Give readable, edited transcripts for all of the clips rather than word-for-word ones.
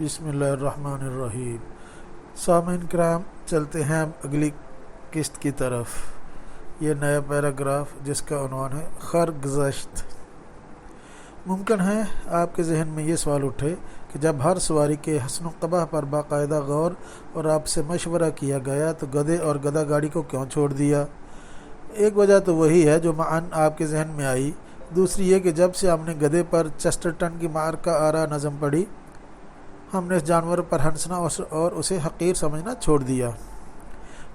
بسم اللہ الرحمن الرحیم۔ سامعین کرام، چلتے ہیں اب اگلی قسط کی طرف۔ یہ نیا پیراگراف جس کا عنوان ہے خرگزشت۔ ممکن ہے آپ کے ذہن میں یہ سوال اٹھے کہ جب ہر سواری کے حسن و قبح پر باقاعدہ غور اور آپ سے مشورہ کیا گیا تو گدھے اور گدھا گاڑی کو کیوں چھوڑ دیا؟ ایک وجہ تو وہی ہے جو معاً آپ کے ذہن میں آئی، دوسری یہ کہ جب سے ہم نے گدھے پر چیسٹرٹن کی معرکہ آرا نظم پڑھی، ہم نے اس جانور پر ہنسنا اور اسے حقیر سمجھنا چھوڑ دیا۔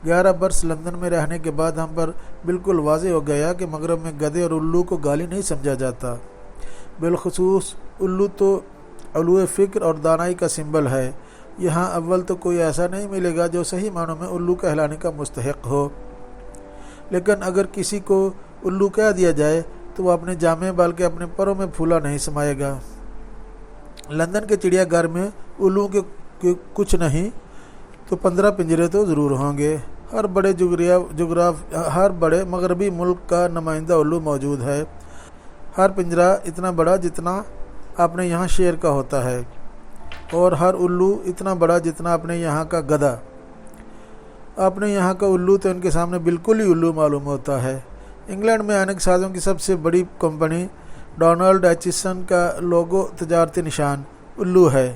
11 برس لندن میں رہنے کے بعد ہم پر بالکل واضح ہو گیا کہ مغرب میں گدھے اور الو کو گالی نہیں سمجھا جاتا۔ بالخصوص الو تو علو فکر اور دانائی کا سمبل ہے۔ یہاں اول تو کوئی ایسا نہیں ملے گا جو صحیح معنوں میں الو کہلانے کا مستحق ہو، لیکن اگر کسی کو الو کہہ دیا جائے تو وہ اپنے جامے بلکہ اپنے پروں میں پھولا نہیں سمائے گا۔ لندن کے چڑیا گھر میں الو کے کچھ نہیں تو 15 پنجرے تو ضرور ہوں گے۔ ہر بڑے مغربی ملک کا نمائندہ الو موجود ہے۔ ہر پنجرہ اتنا بڑا جتنا اپنے یہاں شیر کا ہوتا ہے، اور ہر الو اتنا بڑا جتنا اپنے یہاں کا گدھا۔ اپنے یہاں کا الو تو ان کے سامنے بالکل ہی الو معلوم ہوتا ہے۔ انگلینڈ میں اینک سازوں کی سب سے بڑی کمپنی ڈونلڈ ایچسن کا لوگو تجارتی نشان الو ہے،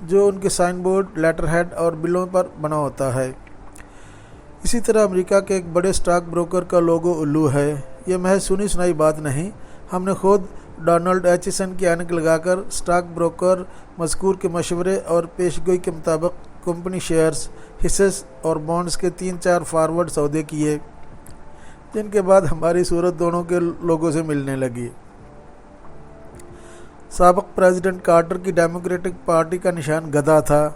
جو ان کے سائن بورڈ، لیٹر ہیڈ اور بلوں پر بنا ہوتا ہے۔ اسی طرح امریکہ کے ایک بڑے اسٹاک بروکر کا لوگو الو ہے۔ یہ محض سنی سنائی بات نہیں، ہم نے خود ڈونلڈ ایچسن کی اینک لگا کر اسٹاک بروکر مذکور کے مشورے اور پیشگوئی کے مطابق کمپنی شیئرز، حصص اور بانڈز کے 3-4 فارورڈ سودے کیے، جن کے بعد ہماری صورت دونوں کے لوگوں سے ملنے لگی۔ سابق پریزیڈنٹ کارٹر کی ڈیموکریٹک پارٹی کا نشان گدھا تھا،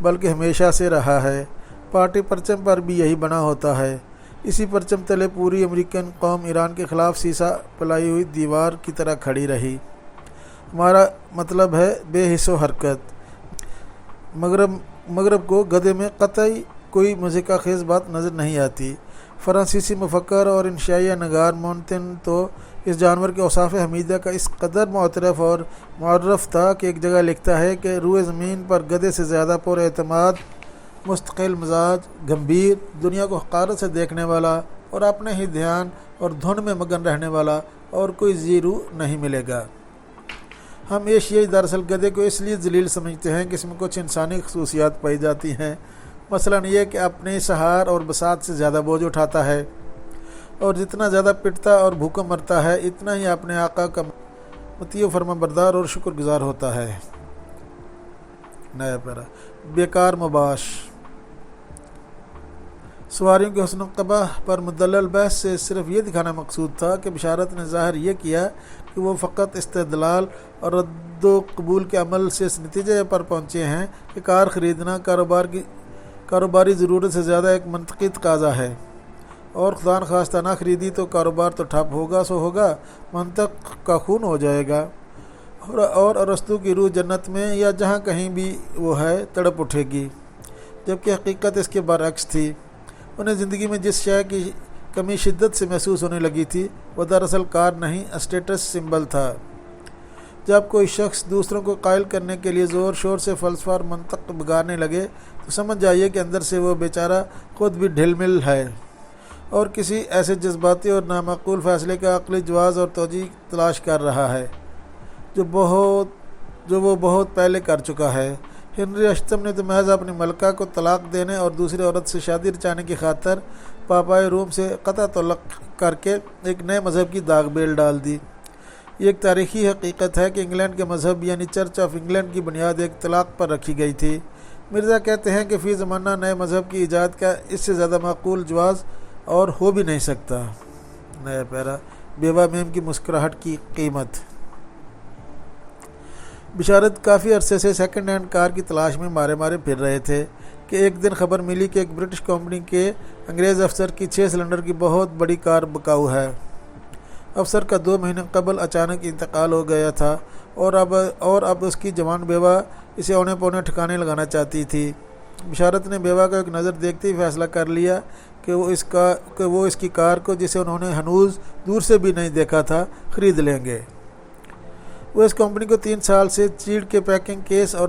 بلکہ ہمیشہ سے رہا ہے۔ پارٹی پرچم پر بھی یہی بنا ہوتا ہے۔ اسی پرچم تلے پوری امریکن قوم ایران کے خلاف سیسا پلائی ہوئی دیوار کی طرح کھڑی رہی۔ ہمارا مطلب ہے بے حس و حرکت۔ مغرب کو گدھے میں قطعی کوئی مضحکہ خیز بات نظر نہیں آتی۔ فرانسیسی مفکر اور انشائیہ نگار مونتن تو اس جانور کے اوصاف حمیدہ کا اس قدر معترف اور معرف تھا کہ ایک جگہ لکھتا ہے کہ روئے زمین پر گدھے سے زیادہ پر اعتماد، مستقل مزاج، گمبھیر، دنیا کو حقارت سے دیکھنے والا اور اپنے ہی دھیان اور دھن میں مگن رہنے والا اور کوئی زیرو نہیں ملے گا۔ ہم ایشیائی دراصل گدھے کو اس لیے ذلیل سمجھتے ہیں کہ اس میں کچھ انسانی خصوصیات پائی جاتی ہیں، مثلاً یہ کہ اپنے سہار اور بساط سے زیادہ بوجھ اٹھاتا ہے، اور جتنا زیادہ پٹتا اور بھوکا مرتا ہے اتنا ہی اپنے آقا کا مطیع و فرما بردار اور شکر گزار ہوتا ہے۔ نیا پیرا بیکار مباش۔ سواریوں کے حسن و قبح پر مدلل بحث سے صرف یہ دکھانا مقصود تھا کہ بشارت نے ظاہر یہ کیا کہ وہ فقط استدلال اور رد و قبول کے عمل سے اس نتیجے پر پہنچے ہیں کہ کار خریدنا کاروباری ضرورت سے زیادہ ایک منطقی تقاضا ہے، اور خدا نخواستہ نہ خریدی تو کاروبار تو ٹھپ ہوگا سو ہوگا، منطق کا خون ہو جائے گا، اور ارسطو کی روح جنت میں یا جہاں کہیں بھی وہ ہے تڑپ اٹھے گی، جبکہ حقیقت اس کے برعکس تھی۔ انہیں زندگی میں جس شے کی کمی شدت سے محسوس ہونے لگی تھی وہ دراصل کار نہیں، اسٹیٹس سمبل تھا۔ جب کوئی شخص دوسروں کو قائل کرنے کے لیے زور شور سے فلسفہ اور منطق بگاڑنے لگے تو سمجھ جائیے کہ اندر سے وہ بیچارہ خود بھی ڈھل مل ہے، اور کسی ایسے جذباتی اور نامعقول فیصلے کا عقلی جواز اور توجیہ تلاش کر رہا ہے جو وہ بہت پہلے کر چکا ہے۔ ہنری اشتم نے تو محض اپنی ملکہ کو طلاق دینے اور دوسری عورت سے شادی رچانے کی خاطر پاپائے روم سے قطع تعلق کر کے ایک نئے مذہب کی داغ بیل ڈال دی۔ یہ ایک تاریخی حقیقت ہے کہ انگلینڈ کے مذہب یعنی چرچ آف انگلینڈ کی بنیاد ایک طلاق پر رکھی گئی تھی۔ مرزا کہتے ہیں کہ فی زمانہ نئے مذہب کی ایجاد کا اس سے زیادہ معقول جواز اور ہو بھی نہیں سکتا۔ نیا پیرا بیوہ میم کی مسکراہٹ کی قیمت۔ بشارت کافی عرصے سے سیکنڈ ہینڈ کار کی تلاش میں مارے پھر رہے تھے کہ ایک دن خبر ملی کہ ایک برٹش کمپنی کے انگریز افسر کی 6 سلنڈر کی بہت بڑی کار بکاؤ ہے۔ افسر کا 2 مہینے قبل اچانک انتقال ہو گیا تھا، اور اب اس کی جوان بیوہ اسے اونے پونے ٹھکانے لگانا چاہتی تھی۔ بشارت نے بیوہ کا ایک نظر دیکھتے ہی فیصلہ کر لیا کہ وہ اس کی کار کو، جسے انہوں نے ہنوز دور سے بھی نہیں دیکھا تھا، خرید لیں گے۔ وہ اس کمپنی کو 3 سال سے چیڑ کے پیکنگ کیس اور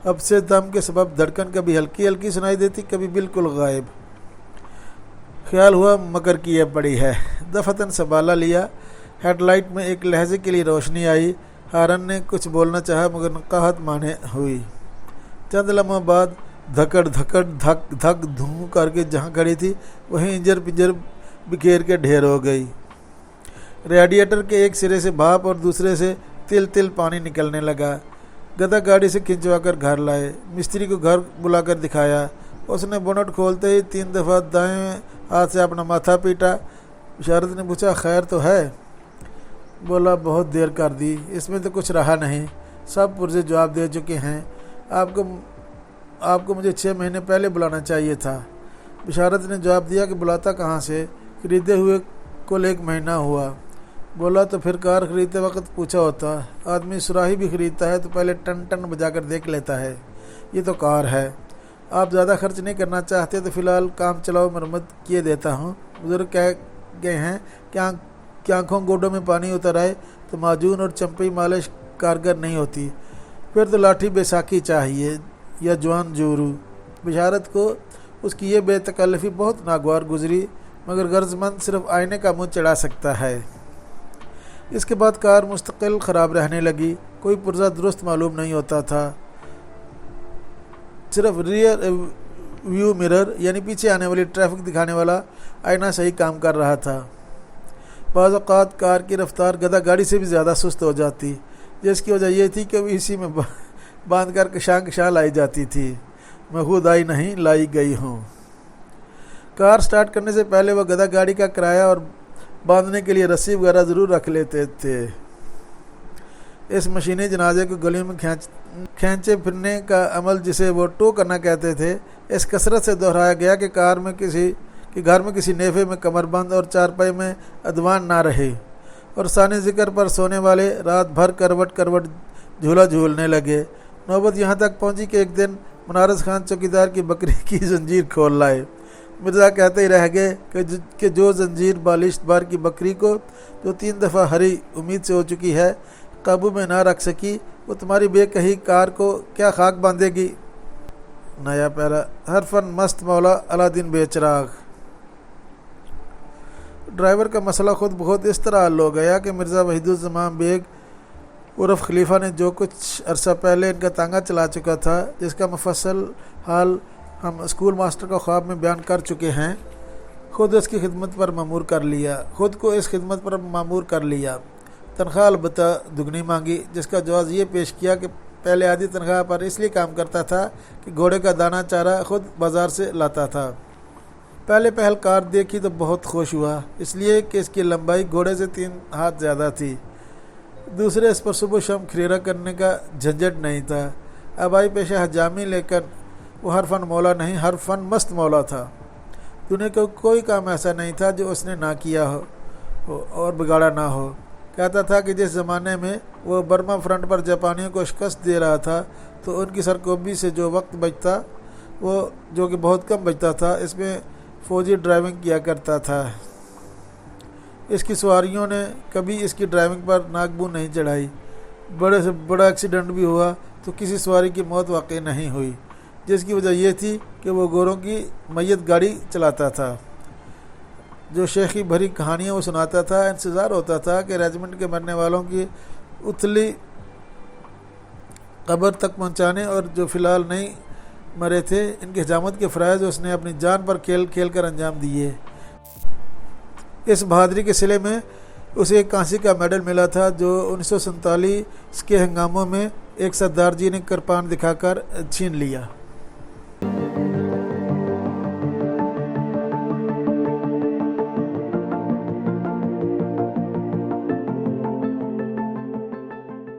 اب سے دم کے سبب دھڑکن کبھی ہلکی ہلکی سنائی دیتی، کبھی بالکل غائب۔ خیال ہوا مکر کی یہ پڑی ہے، دفتن سنبھالا لیا۔ ہیڈ لائٹ میں ایک لہجے کے لیے روشنی آئی۔ ہارن نے کچھ بولنا چاہا مگر نقاہت مانے ہوئی۔ چند لمحوں بعد دھکڑ دھکڑ دھک دھک دھوں کر کے جہاں کھڑی تھی وہیں انجر پنجر بکھیر کے ڈھیر ہو گئی۔ ریڈیٹر کے ایک سرے سے بھاپ اور دوسرے سے تل تل پانی نکلنے لگا۔ گدھا گاڑی سے کھنچوا کر گھر لائے، مستری کو گھر بلا کر دکھایا۔ اس نے بونٹ کھولتے ہی 3 دفعہ دائیں ہاتھ سے اپنا ماتھا پیٹا۔ بشارت نے پوچھا خیر تو ہے؟ بولا بہت دیر کر دی، اس میں تو کچھ رہا نہیں، سب پرزے جواب دے چکے ہیں۔ آپ کو مجھے 6 مہینے پہلے بلانا چاہیے تھا۔ بشارت نے جواب دیا کہ بلاتا کہاں سے، خریدے ہوئے کل 1 مہینہ ہوا۔ بولا تو پھر کار خریدتے وقت پوچھا ہوتا، آدمی سراہی بھی خریدتا ہے تو پہلے ٹن ٹن بجا کر دیکھ لیتا ہے، یہ تو کار ہے۔ آپ زیادہ خرچ نہیں کرنا چاہتے تو فی الحال کام چلاؤ مرمت کیے دیتا ہوں۔ بزرگ کہہ گئے ہیں کہ آنکھوں گوڈوں میں پانی اتر آئے تو معجون اور چمپی مالش کارگر نہیں ہوتی، پھر تو لاٹھی بیساکھی چاہیے یا جوان جورو۔ بشارت کو اس کی یہ بے تکلفی بہت ناگوار گزری، مگر غرض مند صرف آئینے کا منہ چڑھا سکتا ہے۔ اس کے بعد کار مستقل خراب رہنے لگی، کوئی پرزہ درست معلوم نہیں ہوتا تھا، صرف ریئر ویو مرر یعنی پیچھے آنے والی ٹریفک دکھانے والا آئینہ صحیح کام کر رہا تھا۔ بعض اوقات کار کی رفتار گدھا گاڑی سے بھی زیادہ سست ہو جاتی، جس کی وجہ یہ تھی کہ وہ اسی میں باندھ کر کشاں لائی جاتی تھی۔ میں خود آئی نہیں، لائی گئی ہوں۔ کار سٹارٹ کرنے سے پہلے وہ گدھا گاڑی کا کرایہ اور باندھنے کے لیے رسی وغیرہ ضرور رکھ لیتے تھے۔ اس مشینی جنازے کو گلیوں میں کھینچے پھرنے کا عمل جسے وہ ٹو کرنا کہتے تھے، اس کثرت سے دہرایا گیا کہ گھر میں کسی نیفے میں کمر بند اور چارپائی میں ادوان نہ رہے، اور ثانی ذکر پر سونے والے رات بھر کروٹ کروٹ جھولا جھولنے لگے۔ نوبت یہاں تک پہنچی کہ ایک دن منارز خان چوکیدار کی بکری کی زنجیر کھول لائے۔ مرزا کہتے ہی رہ گئے کہ جو زنجیر بالشت بار کی بکری کو جو 3 دفعہ ہری امید سے ہو چکی ہے قابو میں نہ رکھ سکی، وہ تمہاری بے کہی کار کو کیا خاک باندھے گی۔ نیا پیرا، ہر فن مست مولا علادین بے چراغ۔ ڈرائیور کا مسئلہ خود بخود اس طرح حل ہو گیا کہ مرزا وحید الزمان بیگ عرف خلیفہ نے جو کچھ عرصہ پہلے ان کا تانگا چلا چکا تھا، جس کا مفصل حال ہم اسکول ماسٹر کا خواب میں بیان کر چکے ہیں، خود کو اس خدمت پر مامور کر لیا۔ تنخواہ البتہ دگنی مانگی، جس کا جواز یہ پیش کیا کہ پہلے آدھی تنخواہ پر اس لیے کام کرتا تھا کہ گھوڑے کا دانہ چارہ خود بازار سے لاتا تھا۔ پہل کار دیکھی تو بہت خوش ہوا، اس لیے کہ اس کی لمبائی گھوڑے سے 3 ہاتھ زیادہ تھی، دوسرے اس پر صبح شام خریرہ کرنے کا جھنجھٹ نہیں تھا۔ آبائی پیشہ حجامی، لیکن وہ ہر فن مولا نہیں، ہر فن مست مولا تھا۔ دنیا کا کوئی کام ایسا نہیں تھا جو اس نے نہ کیا ہو اور بگاڑا نہ ہو۔ کہتا تھا کہ جس زمانے میں وہ برما فرنٹ پر جاپانیوں کو شکست دے رہا تھا تو ان کی سرکوبی سے جو وقت بچتا، وہ جو کہ بہت کم بچتا تھا، اس میں فوجی ڈرائیونگ کیا کرتا تھا۔ اس کی سواریوں نے کبھی اس کی ڈرائیونگ پر ناک بو نہیں چڑھائی۔ بڑے سے بڑا ایکسیڈنٹ بھی ہوا تو کسی سواری کی موت واقع نہیں ہوئی، جس کی وجہ یہ تھی کہ وہ گوروں کی میت گاڑی چلاتا تھا۔ جو شیخی بھری کہانیاں وہ سناتا تھا، انتظار ہوتا تھا کہ ریجمنٹ کے مرنے والوں کی اتلی قبر تک پہنچانے، اور جو فی الحال نہیں مرے تھے ان کی حجامت کے فرائض اس نے اپنی جان پر کھیل کھیل کر انجام دیے۔ اس بہادری کے صلے میں اسے ایک کانسی کا میڈل ملا تھا جو 1947 کے ہنگاموں میں ایک سردار جی نے کرپان دکھا کر چھین لیا۔